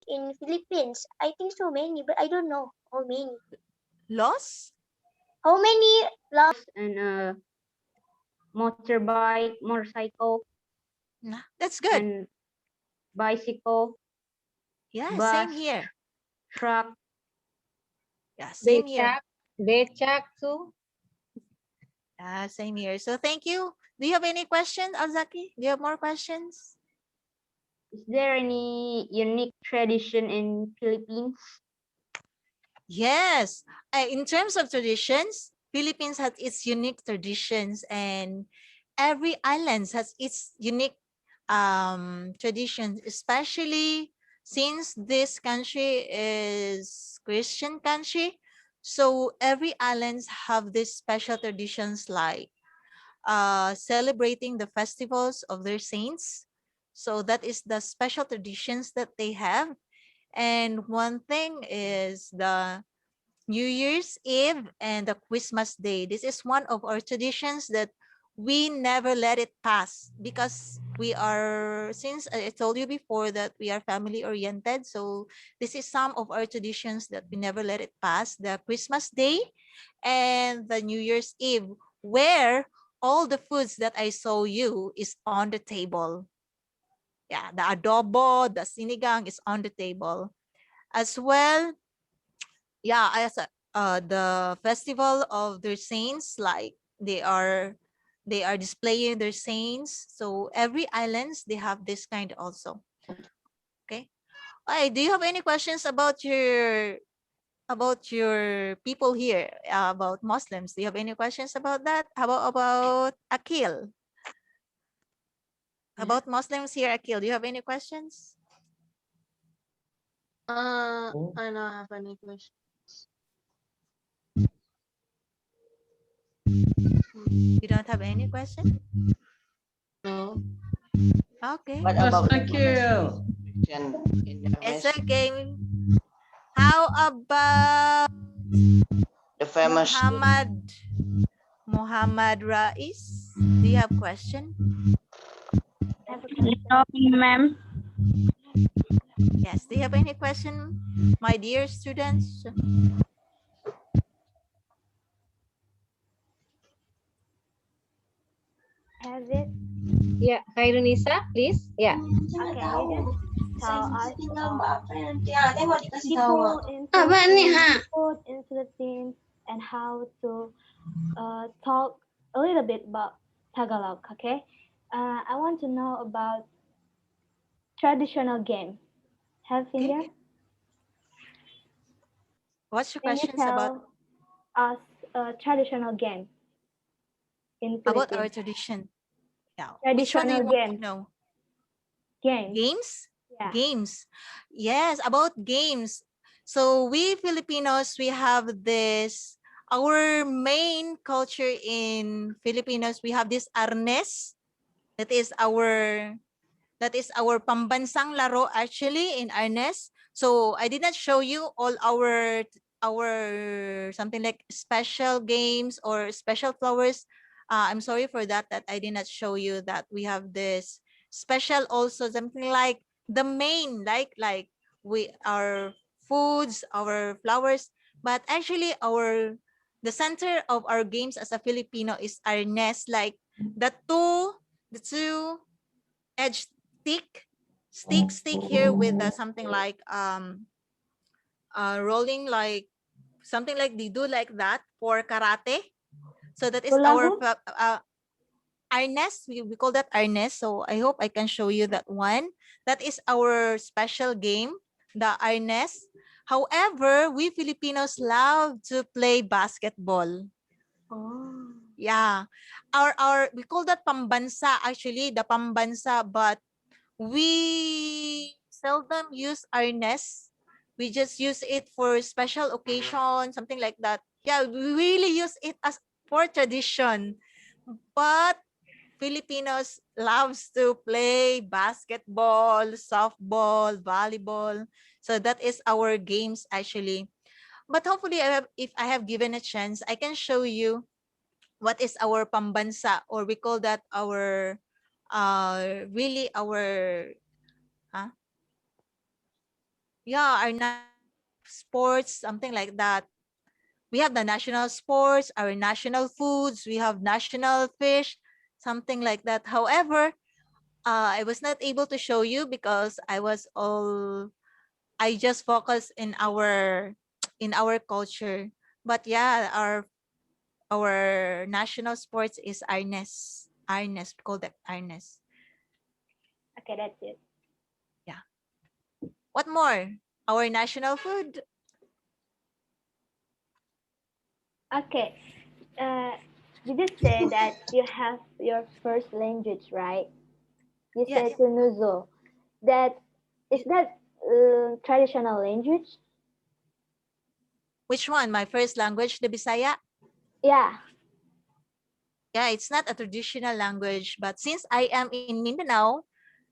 in Philippines? I think so many, but I don't know how many. Laws? How many laws? And motorbike, motorcycle, Nah, that's good. and bicycle, Yeah, same bus, here. truck. Yeah, same here. Becak too. Same here. So thank you. Do you have any questions, Alzaki? Do you have more questions? Is there any unique tradition in Philippines? Yes. In terms of traditions, Philippines has its unique traditions, and every island has its unique traditions, especially since this country is Christian country. So every islands have these special traditions like celebrating the festivals of their saints. So that is the special traditions that they have. And one thing is the New Year's Eve and the Christmas Day. This is one of our traditions that we never let it pass because we are, since I told you before that we are family oriented. So this is some of our traditions that we never let it pass. The Christmas Day and the New Year's Eve, where all the foods that I saw you is on the table. Yeah, the adobo, the sinigang is on the table. As well, yeah, as the festival of their saints, like they are displaying their saints. So every islands they have this kind also. Okay. Hey, do you have any questions about your people here, about Muslims? Do you have any questions about that? How about Akil? About Muslims here, Akil, do you have any questions? I don't have any question. You don't have any question? No. Okay. What about the Akil? In the It's famous, okay. How about the famous Muhammad Rais? Do you have question? No, ma'am. Yes. Do you have any question, my dear students? Has it? Yeah, Khairunisa, please. Yeah. Okay, you just tell us People in food in Philippines and how to talk a little bit about Tagalog, okay? I want to know about traditional game. Have in Okay. there? What's your Can you questions tell us a traditional game in about our Philippines? tradition? Yeah. Which one do you Traditional want to game. know? Game. Games? Yeah. Games. Yes, about games. So we Filipinos, we have this, our main culture in Filipinos, we have this arnes. That is our pambansang laro actually in arnes. So I did not show you all our something like special games or special flowers. I'm sorry for that I did not show you that we have this special also something like the main like we our foods, our flowers, but actually the center of our games as a Filipino is our nest, like the two edge stick here with something like rolling, like something like they do like that for karate. So that is Hula hoop? arnes. We call that arnes. So I hope I can show you that one. That is our special game, the arnes. However, we Filipinos love to play basketball. Oh. Yeah. Our we call that pambansa actually, the pambansa, but we seldom use arnes. We just use it for special occasion, something like that. Yeah, we really use it as for tradition. But Filipinos loves to play basketball, softball, volleyball. So that is our games actually. But hopefully if I have given a chance, I can show you what is our pambansa, or we call that our really our huh? yeah, our sports, something like that. We have the national sports, our national foods, we have national fish, something like that. However, I was not able to show you because I just focus in our culture. But yeah, our national sports is arnes. Arnes, we call that arnes. Okay, that's it. Yeah. What more? Our national food. Okay. Uh, you just say that you have your first language, right? You Yes. said Tunuzo. That is that traditional language? Which one? My first language, the Bisaya? Yeah. Yeah, it's not a traditional language, but since I am in Mindanao,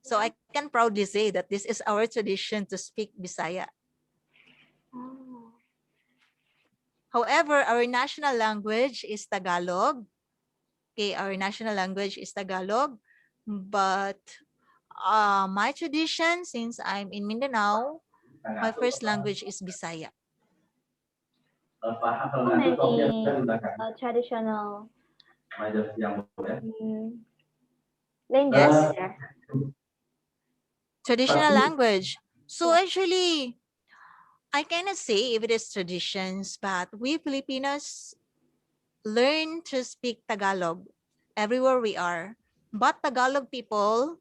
so I can proudly say that this is our tradition to speak Bisaya. Oh. However, our national language is Tagalog. Okay, our national language is Tagalog. But my tradition, since I'm in Mindanao, my first language is Bisaya. How many traditional language Yes, there? traditional language. So actually, I cannot say if it is traditions, but we Filipinos learn to speak Tagalog everywhere we are. But Tagalog people,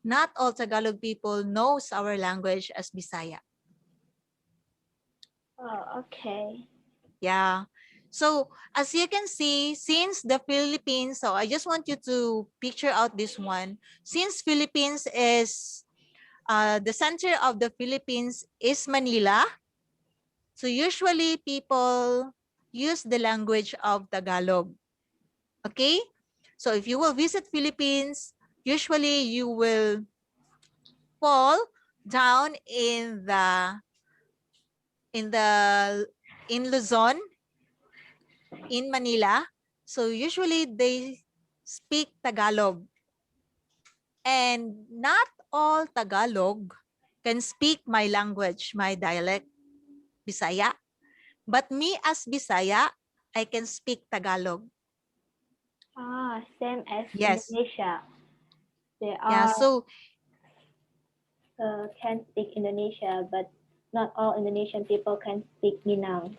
not all Tagalog people knows our language as Bisaya. Oh, okay. Yeah. So as you can see, since the Philippines, so I just want you to picture out this one. Since Philippines is the center of the Philippines is Manila, so usually people use the language of Tagalog. Okay? So if you will visit Philippines, usually you will fall down in the in Luzon, in Manila. So usually they speak Tagalog. And not all Tagalog can speak my language, my dialect, Bisaya. But me as Bisaya, I can speak Tagalog. Ah, same as Yes. Indonesia. They Yeah. are So can speak Indonesia, but not all Indonesian people can speak Minang.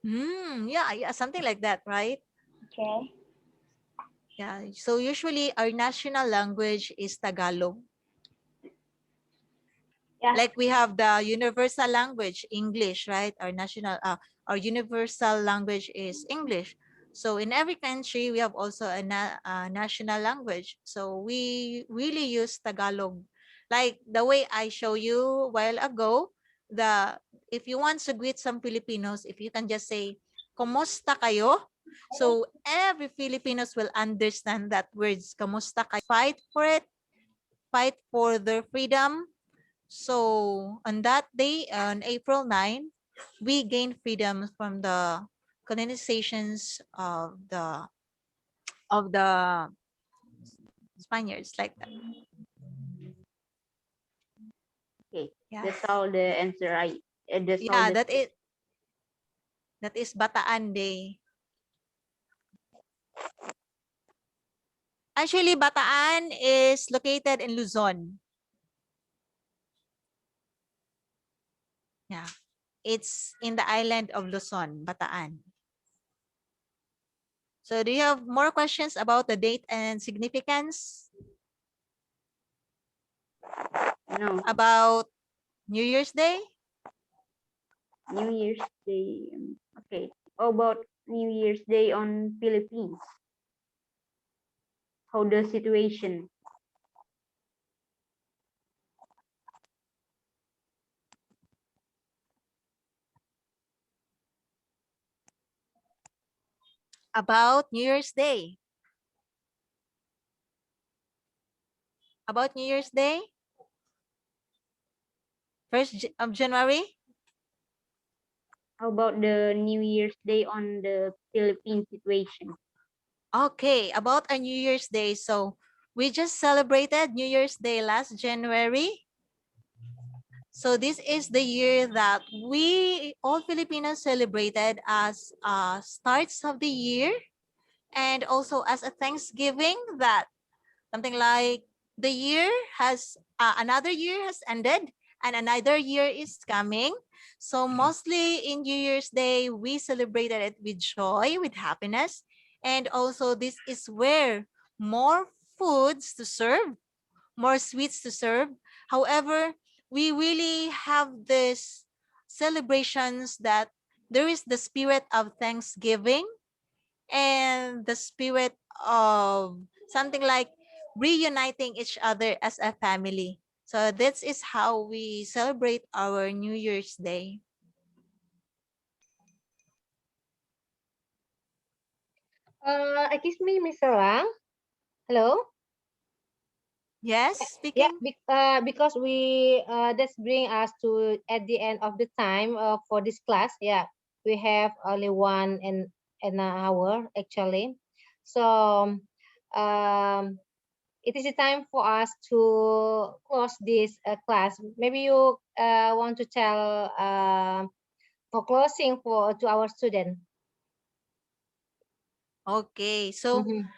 yeah, something like that, right? Okay. Yeah. So usually our national language is Tagalog. Yeah. Like we have the universal language, English, right? Our universal language is English. So in every country, we have also a national language. So we really use Tagalog. Like the way I show you a while ago, if you want to greet some Filipinos, if you can just say, "Kumusta kayo?" So every Filipinos will understand that words, "Kumusta kayo?" Fight for it, fight for their freedom. So on that day, on April 9, we gained freedom from the colonizations of the Spaniards, like that. Okay, Yes. that's all the answer. That's all Yeah, the. that is Bataan Day. Actually, Bataan is located in Luzon. Yeah. It's in the island of Luzon, Bataan. So do you have more questions about the date and significance? No, About New Year's Day? New Year's Day. Okay. How about New Year's Day on Philippines? How the situation? About New Year's Day. About New Year's Day? 1st of January? How about the New Year's Day on the Philippine situation? Okay, about our New Year's Day. So we just celebrated New Year's Day last January. So this is the year that we all Filipinos celebrated as starts of the year, and also as a Thanksgiving, that something like the year has another year has ended and another year is coming. So mostly in New Year's Day, we celebrated it with joy, with happiness. And also this is where more foods to serve, more sweets to serve. However, we really have this celebrations that there is the spirit of Thanksgiving and the spirit of something like reuniting each other as a family. So this is how we celebrate our New Year's Day. Excuse me, Miss Sarah. Hello. Yes, Yeah, speaking. because we that's bring us to at the end of the time for this class. Yeah, we have only one and an hour actually. So it is a time for us to close this class. Maybe you want to tell for closing for to our student. Okay, so Mm-hmm.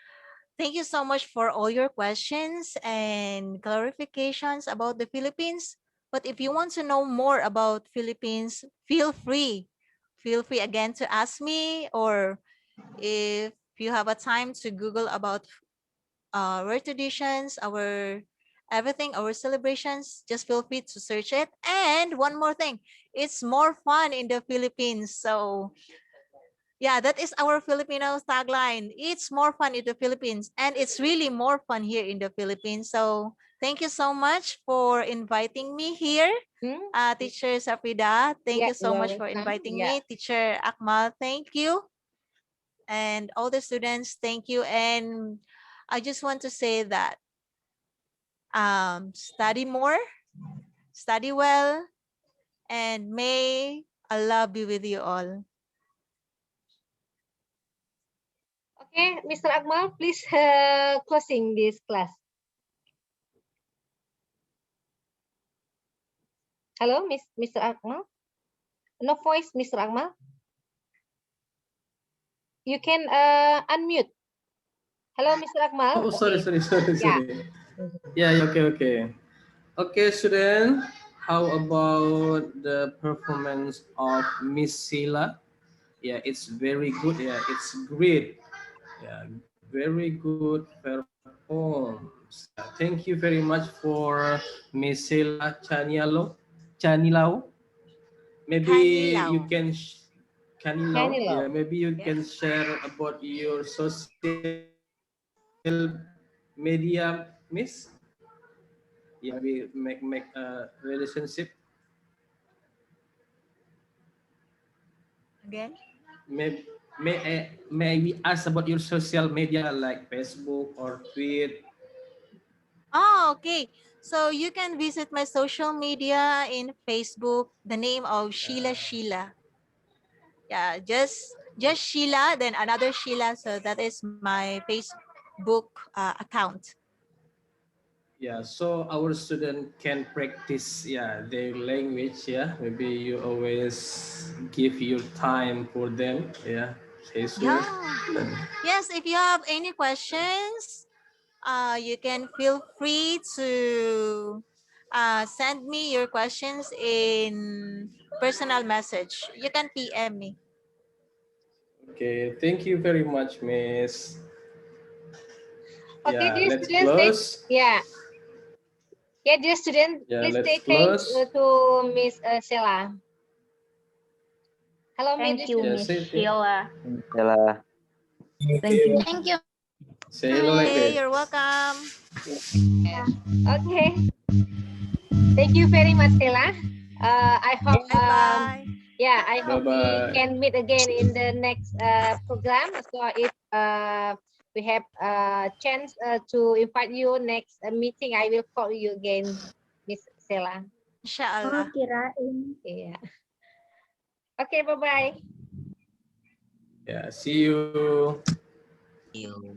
thank you so much for all your questions and clarifications about the Philippines. But if you want to know more about Philippines, feel free. Feel free again to ask me, or if you have a time to Google about our traditions, our everything, our celebrations, just feel free to search it. And one more thing, it's more fun in the Philippines. So yeah, that is our Filipino tagline. It's more fun in the Philippines, and it's really more fun here in the Philippines. So thank you so much for inviting me here. Hmm? Teacher Safridah, thank Yeah, you you so are much for welcome. inviting Yeah. me. Teacher Akmal, thank you. And all the students, thank you. And I just want to say that study more, study well, and may Allah be with you all. Okay, Mr. Akmal, please closing this class. Hello, Mr. Akmal. No voice, Mr. Akmal. You can unmute. Hello, Mr. Akmal. Oh, sorry, Okay. sorry, sorry, Yeah. sorry. Yeah, yeah, okay, okay. Okay, student, how about the performance of Miss Sheila? Yeah, it's very good. Yeah, it's great. Yeah, very good performance. Yeah, thank you very much for Miss Sheila Chanilao. Maybe you Kanilaw. can Kanilao. Hello. Yeah, maybe you Yes. can share about your social media, Miss. Yeah, maybe make a relationship. Again. May we ask about your social media like Facebook or tweet? Oh, okay. So you can visit my social media in Facebook, the name of Shiela. Yeah, just Sheila, then another Sheila. So that is my Facebook account. Yeah, so our student can practice, yeah, their language. Yeah, maybe you always give your time for them. Yeah, say so. Yeah. Yes, if you have any questions, you can feel free to send me your questions in personal message. You can PM me. Okay, thank you very much, Miss. Okay, Yeah, dear let's students, stay. close. Yeah. Yeah, dear student, Yeah, please let's say thanks close. to Miss Sheila. Hello, my dear Thank you, Yeah, student. Miss say thank. Sheila. Yalah. Thank you. Thank you, Say hello like Okay, Miss. that. you're welcome. Yeah. Okay. Thank you very much, Sheila. I hope Bye bye. yeah, I Bye hope we bye. can meet again in the next program. So if we have a chance to invite you next meeting, I will call you again, Miss Sheila. Oh, Inshallah. kirain. Yeah. Okay, bye bye. Yeah, see you. You.